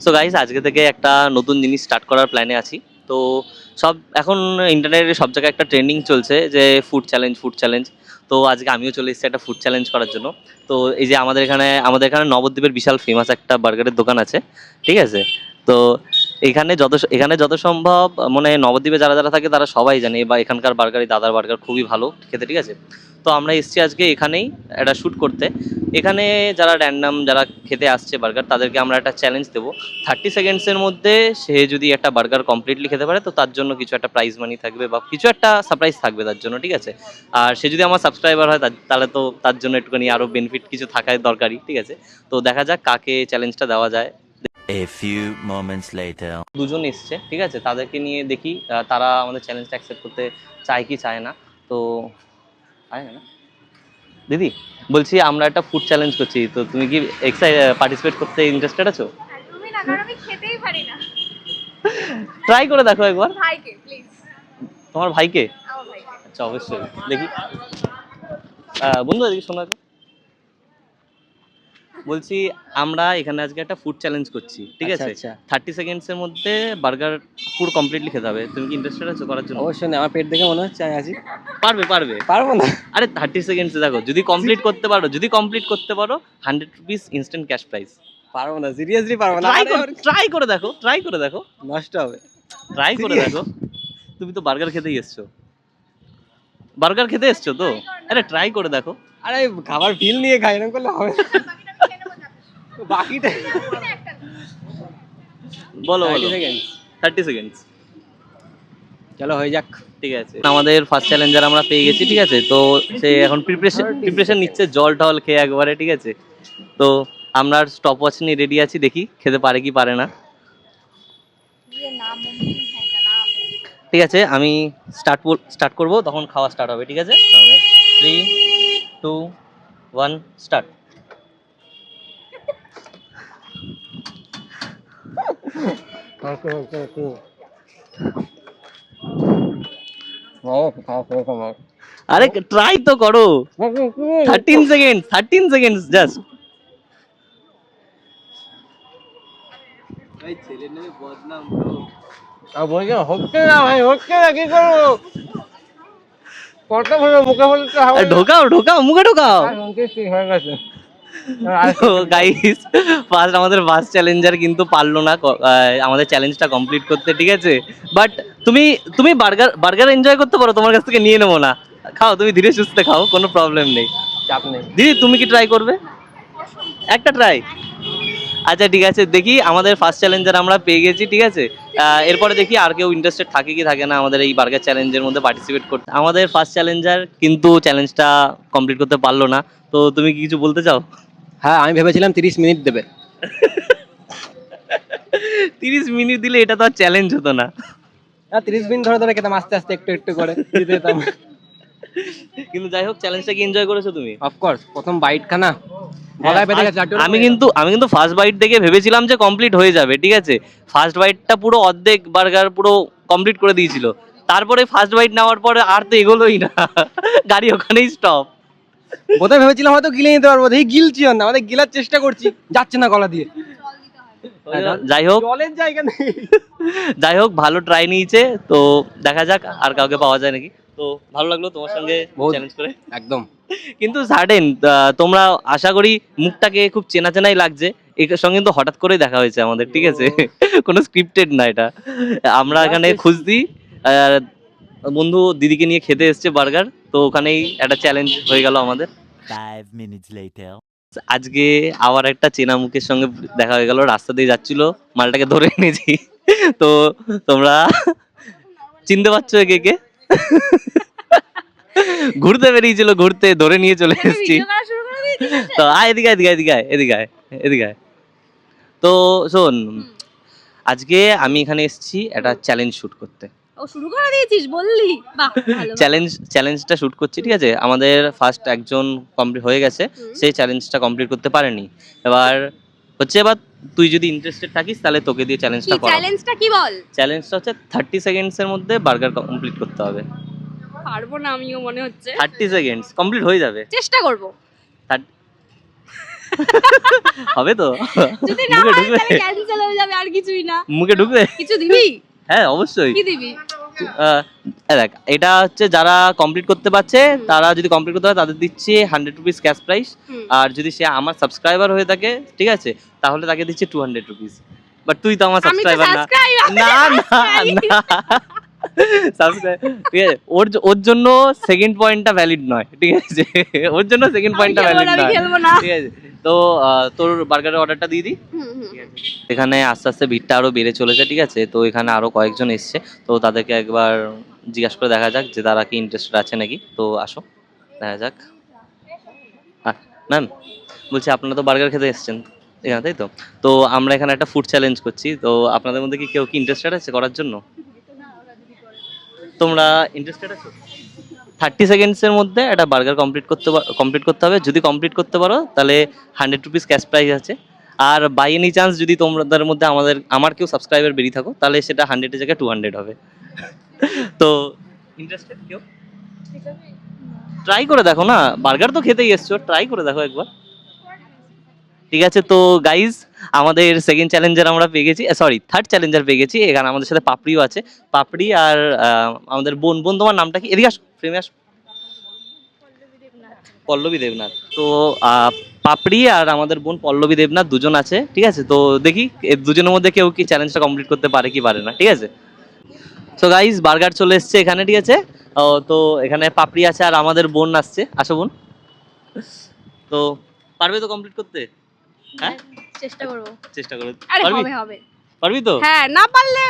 So guys, আজকে থেকে একটা নতুন জিনিস স্টার্ট করার প্ল্যানে আছি। তো সব এখন ইন্টারনেটে সব জায়গায় একটা ট্রেন্ডিং চলছে যে ফুড চ্যালেঞ্জ। তো আজকে আমিও চলে এসেছি একটা ফুড চ্যালেঞ্জ করার জন্য। তো এই যে আমাদের এখানে নবদ্বীপের বিশাল ফেমাস একটা বার্গারের দোকান আছে, ঠিক আছে? তো এখানে যত সম্ভব, মানে নবদ্বীপে যারা যারা থাকে তারা সবাই জানে বা এখানকার বার্গার, এই দাদার বার্গার খুবই ভালো খেতে, ঠিক আছে? তো আমরা এসেছি আজকে এখানেই একটা শ্যুট করতে। এখানে যারা খেতে আসছে বার্গার, তাদেরকে আমরা একটা চ্যালেঞ্জ দেবো। 30 সেকেন্ডসের মধ্যে সে যদি একটা বার্গার কমপ্লিটলি খেতে পারে, তো তার জন্য কিছু একটা প্রাইজ মানি থাকবে বা কিছু একটা সারপ্রাইজ থাকবে তার জন্য, ঠিক আছে? আর সে যদি আমার সাবস্ক্রাইবার হয় তাহলে তো তার জন্য একটুখানি আরও বেনিফিট কিছু থাকাই দরকারি, ঠিক আছে? তো দেখা যাক কাকে চ্যালেঞ্জটা দেওয়া যায়। A few moments later. দুজন এসছে, ঠিক আছে? তাদেরকে নিয়ে দেখি তারা আমাদের চ্যালেঞ্জটা অ্যাকসেপ্ট করতে চায় কি চায় না। তো চায় না দিদি, বলছি আমরা একটা ফুড চ্যালেঞ্জ করছি, তো তুমি কি পার্টিসিপেট করতে ইন্টারেস্টেড আছো? একদমই না, কারণ আমি খেতেই পারি না। ট্রাই করে দেখো একবার। ভাইকে প্লিজ, তোমার ভাইকে? আমার ভাইকে। আচ্ছা, অবশ্যই দেখি। বন্ধু এদিকে শোনো একবার। বলছি আমরা এখানে আজকে একটা ফুড চ্যালেঞ্জ করছি, ঠিক আচ্ছা, আছে? আচ্ছা। 30 সেকেন্ডসের মধ্যে বার্গার পুরো কমপ্লিটলি খেতে হবে। তুমি কি ইন্টারেস্টেড আছো করার জন্য? অবশ্যই না, আমার পেট দেখে মনে হচ্ছে আমি আছি। পারবে। পারবো না। আরে 30 সেকেন্ডসে দেখো, যদি কমপ্লিট করতে পারো 100 রুপিস ইনস্ট্যান্ট ক্যাশ প্রাইজ। পারবো না, সিরিয়াসলি পারবো না। ট্রাই করে দেখো। নষ্ট হবে। ট্রাই করে দেখো। তুমি তো বার্গার খেতে তো? আরে ট্রাই করে দেখো। আরে খাবার ফিল নিয়ে খাই, এরকম করলে হবে না। বাকিটা বলো 30 সেকেন্ড। 30 সেকেন্ডস। চলো হয়ে যাক। ঠিক আছে, আমাদের ফার্স্ট চ্যালেঞ্জার আমরা পেয়ে গেছি, ঠিক আছে? তো সে এখন প্রিপারেশন নিচ্ছে, জল টল খেয়ে একবারে, ঠিক আছে? তো আমরা স্টপ ওয়াচ নিয়ে রেডি আছি, দেখি খেতে পারে কি পারে না। ঠিক আছে, আমি স্টার্ট করব, তখন খাওয়া স্টার্ট হবে, ঠিক আছে? 3, 2, 1 স্টার্ট। আরে ট্রাই তো করো। 13 সেকেন্ডস জাস্ট। ভাই ছেলে নেমে বদনাম ব্রো। বলছি হচ্ছে না ভাই, হচ্ছে না, কি করবো? কত ভাবে মুখে বলতে হবে। ঢোকাও মুখে ঢোকাও। ঠিক হয়ে গেছে। গাইস, আমাদের ফার্স্ট চ্যালেঞ্জার কিন্তু পারলো না আমাদের চ্যালেঞ্জটা কমপ্লিট করতে, ঠিক আছে? বাট তুমি বার্গার এনজয় করতে পারো, তোমার কাছ থেকে নিয়ে নেবো না। খাও, তুমি ধীরে সুস্থে খাও, কোনো প্রবলেম নেই। চাপ নেই। দিদি, তুমি কি ট্রাই করবে? একটা ট্রাই। আচ্ছা ঠিক আছে, দেখি আমাদের ফার্স্ট চ্যালেঞ্জার আমরা পেয়ে গেছি, ঠিক আছে? এরপরে দেখি আর কেউ ইন্টারেস্টেড থাকে কি থাকে না আমাদের এই বার্গার চ্যালেঞ্জের মধ্যে পার্টিসিপেট করতে। আমাদের ফার্স্ট চ্যালেঞ্জার কিন্তু চ্যালেঞ্জটা কমপ্লিট করতে পারলো না। তো তুমি কি কিছু বলতে চাও? হ্যাঁ, আমি ভেবেছিলাম 30 মিনিট দেবে। 30 মিনিট দিলে এটা তো আর চ্যালেঞ্জ হতো না। হ্যাঁ, 30 মিনিট ধরে ধরে খেতাম, আস্তে আস্তে একটু একটু করে দিতে যেতাম। কিন্তু যাই হোক, চ্যালেঞ্জটা কি এনজয় করেছো তুমি? অফকোর্স, প্রথম বাইট খানা গলায় বেঁধে গেছে। আমি কিন্তু ফার্স্ট বাইট দেখে ভেবেছিলাম যে কমপ্লিট হয়ে যাবে, ঠিক আছে? ফার্স্ট বাইটটা পুরো অর্ধেক বার্গার পুরো কমপ্লিট করে দিয়েছিল। তারপরে ফার্স্ট বাইট নেওয়ার পরে আর তো এগোলোই না, গাড়ি ওখানেই স্টপ। বোধহয় ভেবেছিলাম হয়তো গিলে নিতে পারবো, দেখি গিলছিও না, আমাদের গিলার চেষ্টা করছি, যাচ্ছে না গলা দিয়ে। যাই হোক, ভালো ট্রাই নিয়েছে। তো দেখা যাক আর কাউকে পাওয়া যায় নাকি। তো ভালো লাগলো তোমার সঙ্গে চ্যালেঞ্জ করে, একদম। কিন্তু সাডেন তোমরা আশা করি মুখটাকে খুব চেনা চেনাই লাগছে। এর সঙ্গে কিন্তু হঠাৎ করেই দেখা হয়েছে আমাদের, ঠিক আছে? কোনো স্ক্রিপ্টেড না এটা। আমরা এখানে খুঁজছি বন্ধু দিদিকে নিয়ে খেতে এসছে বার্গার, তো ওখানেই একটা চ্যালেঞ্জ হয়ে গেল আমাদের। 5 minutes later. আজকে আবার একটা চেনা মুখের সঙ্গে দেখা হয়ে গেল, রাস্তা দিয়ে যাচ্ছিল, মালটাকে ধরে এনেছি। তো তোমরা চিনতে পারছো একে কে? ঘুরতে বেরিয়েছিল, ঘুরতে ধরে নিয়ে চলে এসেছি। তো এদিকে আয়। তো শোন, আজকে আমি এখানে এসেছি একটা চ্যালেঞ্জ শুট করতে। ও শুরু করে দিয়েছিস বললি? বাহ, ভালো। চ্যালেঞ্জটা শুট করছি, ঠিক আছে? আমাদের ফার্স্ট একজন কমপ্লিট হয়ে গেছে, সেই চ্যালেঞ্জটা কমপ্লিট করতে পারেনি। এবার তুই যদি ইন্টারেস্টেড থাকিস তাহলে তোকে দিয়ে চ্যালেঞ্জটা করাবো। চ্যালেঞ্জটা কি বল? চ্যালেঞ্জটা হচ্ছে 30 সেকেন্ডসের মধ্যে বার্গার কমপ্লিট করতে হবে। পারবো না, আমিও মনে হচ্ছে। 30 সেকেন্ডস কমপ্লিট হয়ে যাবে, চেষ্টা করব। হবে তো? যদি না মুখে হয় ঢুকবে? তাহলে ক্যান্সেল হয়ে যাবে, আর কিছুই না। মুখে ঢুকবে? কিছু দিবি? হ্যাঁ অবশ্যই। কি দিবি? দেখ এটা হচ্ছে যারা কমপ্লিট করতে পারছে, তারা যদি কমপ্লিট করতে পারে তাদের দিচ্ছি 100 রুপিস ক্যাশ প্রাইস। হুম। আর যদি সে আমার সাবস্ক্রাইবার হয়ে থাকে, ঠিক আছে, তাহলে তাকে দিচ্ছি 200 রুপিস। বাট তুই তো আমার আমি তো সাবস্ক্রাইবার না। সাবস্ক্রাইবার। না না সাবস্ক্রাইব, ঠিক আছে, ওর জন্য সেকেন্ড পয়েন্টটা ভ্যালিড নয়, ঠিক আছে, ওর জন্য সেকেন্ড পয়েন্টটা ভ্যালিড আমি নয়, খেলবো না। ঠিক আছে। তো তোর বার্গারের অর্ডারটা দিয়ে দিই। এখানে আস্তে আস্তে ভিড়টা আরো বেড়ে চলেছে, ঠিক আছে। তো এখানে আরো কয়েকজন এসছে, তো তাদেরকে একবার জিজ্ঞাসা করে দেখা যাক যে তারা কি ইন্টারেস্টেড আছে নাকি। তো আসো দেখা যাক। ম্যাম, বলছি আপনারা তো বার্গার খেতে এসেছেন এখানে, তাই তো? তো আমরা এখানে একটা ফুড চ্যালেঞ্জ করছি, তো আপনাদের মধ্যে কি কেউ কি ইন্টারেস্টেড আছে করার জন্য? তোমরা ইন্টারেস্টেড আছো? 30 সেকেন্ডসের মধ্যে একটা বার্গার কমপ্লিট করতে হবে। যদি কমপ্লিট করতে পারো তাহলে 100 রুপিস ক্যাশ প্রাইজ আছে। আর বাই এনি চান্স যদি তোমাদের মধ্যে আমার কেউ সাবস্ক্রাইবার বেরিয়ে থাকো, তাহলে সেটা 100 এর জায়গায় 200 হবে। তো ইন্টারেস্টেড কেউ? ট্রাই করে দেখো না, বার্গার তো খেতেই এসছো, ট্রাই করে দেখো একবার। ঠিক আছে, তো গাইজ আমাদের সেকেন্ড চ্যালেঞ্জার আমরা পেয়ে গেছি, সরি থার্ড চ্যালেঞ্জার পেয়ে গেছি। এখানে আমাদের সাথে পাপড়িও আছে। পাপড়ি আর আমাদের বোন। বোন তোমার নামটা কি? এদিকে আসো, ফ্রেমে আসো। পল্লবী দেবনাথ। তো পাপড়ি আর আমাদের বোন পল্লবী দেবনাথ দুজন আছে, ঠিক আছে। তো দেখি এর দুজনের মধ্যে কেউ কি চ্যালেঞ্জটা কমপ্লিট করতে পারে কি পারে না, ঠিক আছে। তো গাইজ বার্গার চলে এসছে এখানে, ঠিক আছে। তো এখানে পাপড়ি আছে আর আমাদের বোন আসছে। আসো বোন। তো পারবে তো কমপ্লিট করতে? হ্যাঁ চেষ্টা করবো। চেষ্টা করে। আরে পারবি? হবে হবে। পারবি তো? হ্যাঁ, না পারলে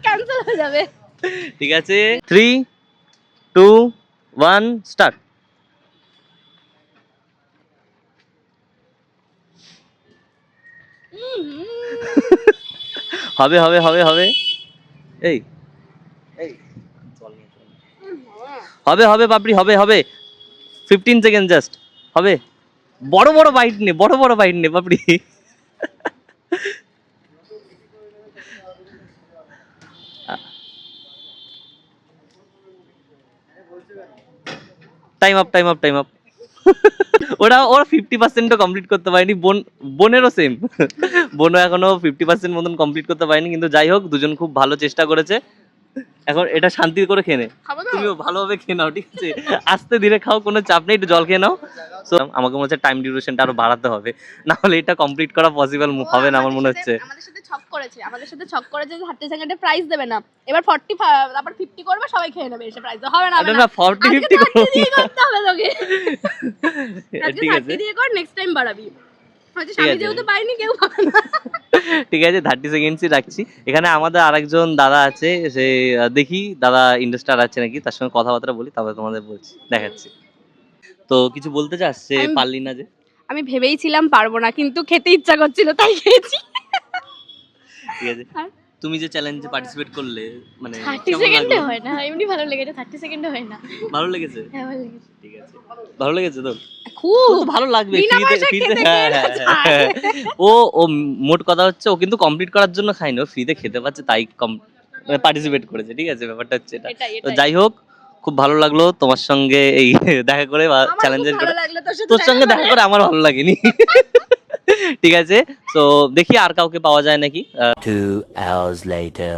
ক্যান্সেল হয়ে যাবে। ঠিক আছে, 3 2 1 স্টার্ট। হবে হবে হবে হবে। এই এই চল না, চল না। হবে হবে পাপড়ি, হবে হবে। 15 সেকেন্ড জাস্ট। হবে। বড় বড় বাইট নে, বড় বড় বাইট নে Papri. Time up time up time up. ওরা 50% কমপ্লিট করতে পারেনি। বোনেরও সেম। বোনও এখনো 50% মতন কমপ্লিট করতে পারেনি, কিন্তু যাই হোক দুজন খুব ভালো চেষ্টা করেছে। এখন এটা শান্তি করে খেয়ে নে। খাবো তো? তুমিও ভালোভাবে খেয়ে নাও, ঠিক আছে, আস্তে ধীরে খাও, কোনো চাপ নেই, একটু জল খেয়ে নাও। সো আমাকে মনে হচ্ছে টাইম ডিউরেশনটা আরো বাড়াতে হবে, না হলে এটা কমপ্লিট করা পসিবল হবে না আমার মনে হচ্ছে। আমাদের সাথে ছক করেছে, যে 30 সেকেন্ডে প্রাইস দেবে না। এবার 40 তারপর 50 করবে, সবাই খেয়ে নেবে, এসে প্রাইস হবে না, হবে এটা না। না 40 আজকে 50 30 দিয়ে করতে হবে তোকে। আজকে ঠিক 30 আছে দিয়ে কর, নেক্সট টাইম বাড়াবি। হয়তো ঠিক আমি আছে। যেহেতু পাইনি, কেউ পাবে না। ঠিক আছে, 30 সেকেন্ডসই রাখছি। এখানে আমাদের আরেকজন দাদা আছে, সে দেখি দাদা ইন্ডাস্ট্রার আছে নাকি, তার সঙ্গে কথাবার্তা বলি, তারপরে তোমাদের বলছি, দেখাচ্ছি। তো কিছু বলতে চাস, সে পারলি না যে? আমি ভেবেইছিলাম পারবো না, কিন্তু খেতে ইচ্ছা করছিল তাই খেয়েছি। ঠিক আছে, আর? তুমি যে চ্যালেঞ্জে পার্টিসিপেট করলে, মানে 30 কেমন সেকেন্ডে লাগলো? হয় না, এমনি ভালো লেগেছে, 30 সেকেন্ডে হয় না। ভালো লেগেছে? হ্যাঁ ভালো লেগেছে। ঠিক আছে, ভালো লেগেছে তোর? খুব তো ভালো লাগবে বিনা ফ্রিতে পয়সায় ফ্রিতে, খেতে হ্যাঁ গেলে হ্যাঁ হ্যাঁ। ও ও মোট কথা হচ্ছে ও কিন্তু কমপ্লিট করার জন্য খায়নি, ও ফ্রিতে খেতে পাচ্ছে তাই পার্টিসিপেট করেছে, ঠিক আছে, ব্যাপারটা হচ্ছে এটা। এটাই তো এটাই। যাই হোক, খুব ভালো লাগলো তোমার সঙ্গে এই দেখা করে বা আমার খুব চ্যালেঞ্জের ভালো করে। লাগলো তোর সাথে তোর সঙ্গে দেখা করে আমার ভালো লাগেনি। ঠিক আছে, তো দেখি আর কাউকে পাওয়া যায় নাকি। 2 hours later.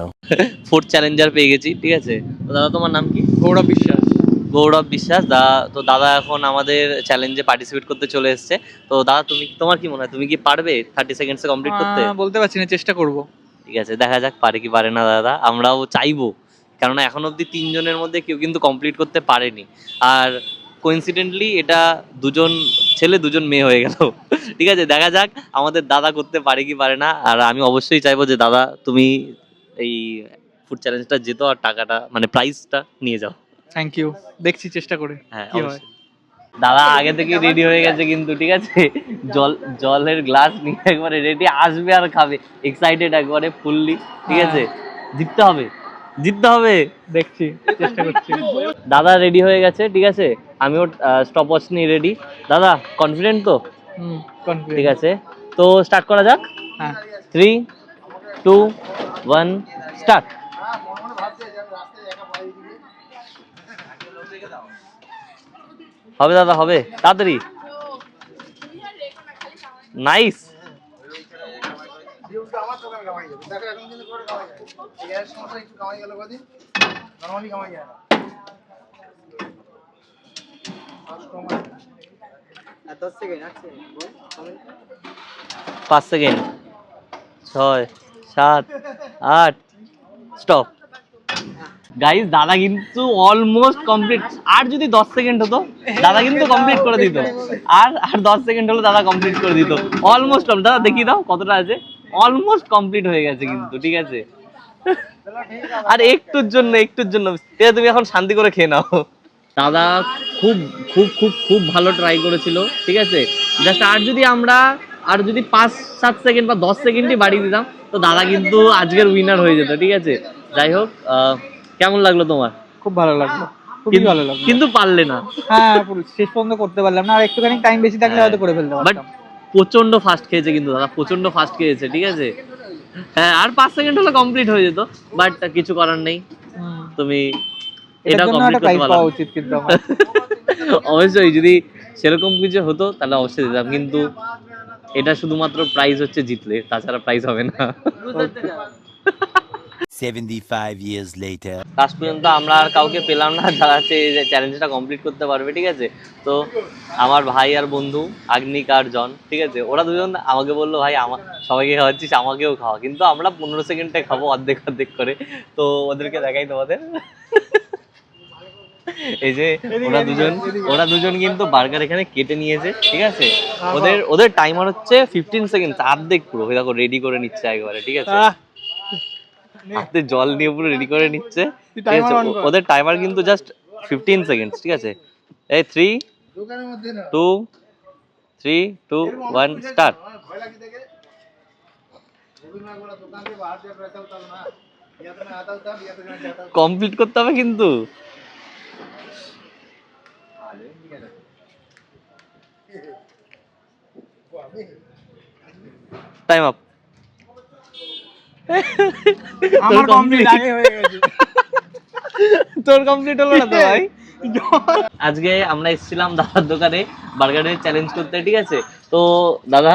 ফোর্থ চ্যালেঞ্জার পেয়ে গেছি, ঠিক আছে। তো দাদা তোমার নাম কি? গৌরব বিশ্বাস। গৌরব বিশ্বাস। তো দাদা এখন আমাদের চ্যালেঞ্জে পার্টিসিপেট করতে চলে এসেছে। তো দাদা তোমার কি মনে হয়, তুমি কি পারবে 30 সেকেন্ডসে কমপ্লিট করতে? বলতে পারছি না, চেষ্টা করব। ঠিক আছে, দেখা যাক পারে কি পারে না দাদা, আমরাও চাইবো, কেননা এখন অবধি 3 জনের মধ্যে কেউ কিন্তু কমপ্লিট করতে পারেনি। আর কোইন্সিডেন্টলি এটা 2জন ছেলে 2জন মেয়ে হয়ে গেল। ঠিক আছে, দেখা যাক আমাদের দাদা করতে পারে কি পারে না। আর আমি অবশ্যই চাইবো যে দাদা তুমি এই ফুড চ্যালেঞ্জটা যেত আর টাকাটা মানে প্রাইজটা নিয়ে যাও। থ্যাংক ইউ, দেখছি চেষ্টা করে হ্যাঁ কি হয়। অবশ্যই। দাদা আগে থেকে রেডি হয়ে গেছে কিন্তু, ঠিক আছে, জলের গ্লাস নিয়ে একবারে রেডি, আসবে আর খাবে, এক্সাইটেড একবারে ফুললি, ঠিক আছে। জিততে হবে, জিততে হবে। দেখছি, চেষ্টা করছি। দাদা রেডি হয়ে গেছে, ঠিক আছে, আমিও স্টপ ওয়াচ নিয়ে রেডি। দাদা কনফিডেন্ট তো? কনফিডেন্ট। ঠিক আছে, তো স্টার্ট করা যাক। হ্যাঁ। 3 2 1 স্টার্ট। হবে দাদা, হবে, তাড়াতাড়ি। নাইস। পাঁচ সেকেন্ড, 6, 7, 8, স্টপ। গাইস দাদা কিন্তু অলমোস্ট কমপ্লিট। আর যদি 10 সেকেন্ড হতো দাদা কিন্তু কমপ্লিট করে দিত। আর 10 সেকেন্ড হলো দাদা কমপ্লিট করে দিত। অলমোস্ট। দাদা দেখিয়ে দাও কতটা আছে। অলমোস্ট কমপ্লিট হয়ে গেছে কিন্তু, ঠিক আছে। আর একটুর জন্য তুমি এখন শান্তি করে খেয়ে নাও। দাদা খুব খুব খুব খুব ভালো ট্রাই করেছিল, ঠিক আছে। জাস্ট আর যদি 5-7 সেকেন্ড বা 10 সেকেন্ডই বাড়িয়ে দিতাম তো দাদা কিন্তু আজকের উইনার হয়ে যেত, ঠিক আছে। যাই হোক, কেমন লাগলো তোমার? খুব ভালো লাগলো, খুবই ভালো লাগলো। কিন্তু পারলে না। হ্যাঁ, পুরো শেষ পর্যন্ত করতে পারলাম না, আর একটুখানি টাইম বেশি থাকলে হয়তো করে ফেলতে বাট পারতাম। প্রচন্ড ফাস্ট খেয়েছে কিন্তু দাদা, প্রচন্ড ফাস্ট খেয়েছে, ঠিক আছে। হ্যাঁ, আর 5 সেকেন্ড হলে কমপ্লিট হয়ে যেত, বাট কিছু করার নেই। তুমি এটা কমপ্লিট করতে প্রাইজ পারলে পাওয়া উচিত কিন্তু আমার। অবশ্যই যদি সেরকম কিছু হতো তাহলে অবশ্যই দিতাম, কিন্তু এটা শুধুমাত্র প্রাইজ হচ্ছে জিতলে, তাছাড়া প্রাইজ হবে না। 75 years later. লাস্ট পর্যন্ত আমরা আর কাউকে পেলাম না যারা চ্যালেঞ্জটা কমপ্লিট করতে পারবে, ঠিক আছে। তো আমার ভাই আর বন্ধু আগ্নিক আর জন, ঠিক আছে, ওরা দুজন আমাকে বললো ভাই আমার সবাইকে খাওয়াচ্ছিস আমাকেও খাওয়া, কিন্তু আমরা 15 সেকেন্ডে খাবো অর্ধেক অর্ধেক করে। তো ওদেরকে দেখাই তোমাদের। এই যে ওরা দুজন কিন্তু বার্গার এখানে কেটে নিয়েছে, ঠিক আছে। ওদের টাইমার হচ্ছে 15 সেকেন্ড, অর্ধেক পুরো দেখো রেডি করে নিচ্ছে একবারে, ঠিক আছে। হাতে জল নিয়ে পুরো রেডি করে নিচ্ছে, ঠিক আছে। ওদের টাইমার কিন্তু জাস্ট 15 সেকেন্ড, ঠিক আছে। এই 3, 2, 1 স্টার্ট। কমপ্লিট করতে হবে কিন্তু। Time up. আমার কমপ্লিট আগে হয়ে গেছে। তোর কমপ্লিট হলো না তো ভাই। আজকে আমরা এসেছিলাম দাদার দোকানে বার্গারের চ্যালেঞ্জ করতে, ঠিক আছে। তো দাদা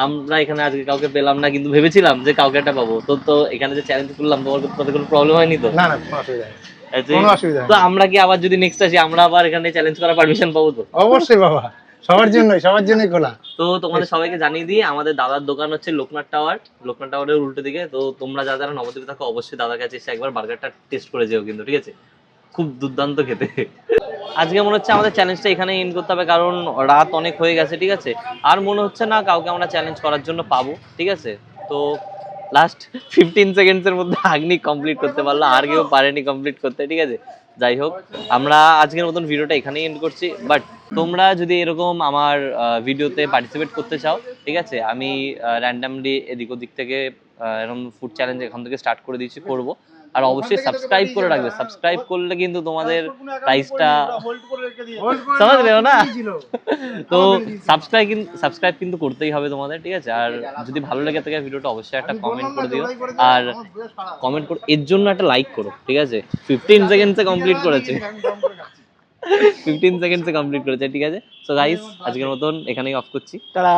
আমরা এখানে আজকে কাউকে পেলাম না, কিন্তু ভেবেছিলাম যে কাউকে একটা পাবো। তো এখানে যে চ্যালেঞ্জ করলাম তোমার কোনো প্রবলেম হয়নি তো? না না, কোনো অসুবিধা নেই, আচ্ছা, কোনো অসুবিধা নেই। তো আমরা কি আবার যদি নেক্সট আসি আমরা আবার এখানে চ্যালেঞ্জ করার পারমিশন পাবো তো? অবশ্যই বাবা, সবার জন্যই খোলা। তো তোমাদের সবাইকে জানিয়ে দিই আমাদের দাদার দোকান হচ্ছে লোকনাথ টাওয়ারের উল্টো দিকে। তো তোমরা যারা নবদ্বীপে থাকো অবশ্যই দাদার কাছে এসে একবার বার্গারটা টেস্ট করে যেও কিন্তু, ঠিক আছে। খুব দুর্দান্ত খেতে। আজকে মনে হচ্ছে আমাদের চ্যালেঞ্জটা এখানে এন্ড করতে হবে, কারণ রাত অনেক হয়ে গেছে, ঠিক আছে। আর মনে হচ্ছে না কাউকে আমরা চ্যালেঞ্জ করার জন্য পাবো, ঠিক আছে। তো লাস্ট 15 সেকেন্ডসের মধ্যে আগ্নি কমপ্লিট করতে পারলো, আর কেউ পারেনি কমপ্লিট করতে, ঠিক আছে। যাই হোক, আমরা আজকের মতন ভিডিওটা এখানেই এন্ড করছি। বাট তোমরা যদি এরকম আমার ভিডিওতে পার্টিসিপেট করতে চাও, ঠিক আছে, আমি র্যান্ডামলি এদিক ওদিক থেকে এরকম ফুড চ্যালেঞ্জ এখান থেকে স্টার্ট করে দিচ্ছি, করবো। আর অবশ্যই সাবস্ক্রাইব করে রাখবে, সাবস্ক্রাইব করলে কিন্তু তোমাদের প্রাইসটা সমাজ রেও না। তো সাবস্ক্রাইব কিন্তু করতেই হবে তোমাদের, ঠিক আছে। আর যদি ভালো লেগে থাকে ভিডিওটা অবশ্যই একটা কমেন্ট করে দিও, আর কমেন্ট করে এর জন্য একটা লাইক করো, ঠিক আছে। 15 সেকেন্ডসে কমপ্লিট করেছে, 15 সেকেন্ডসে কমপ্লিট করেছে, ঠিক আছে। সো গাইস আজকের মতন এখানেই অফ করছি। তারা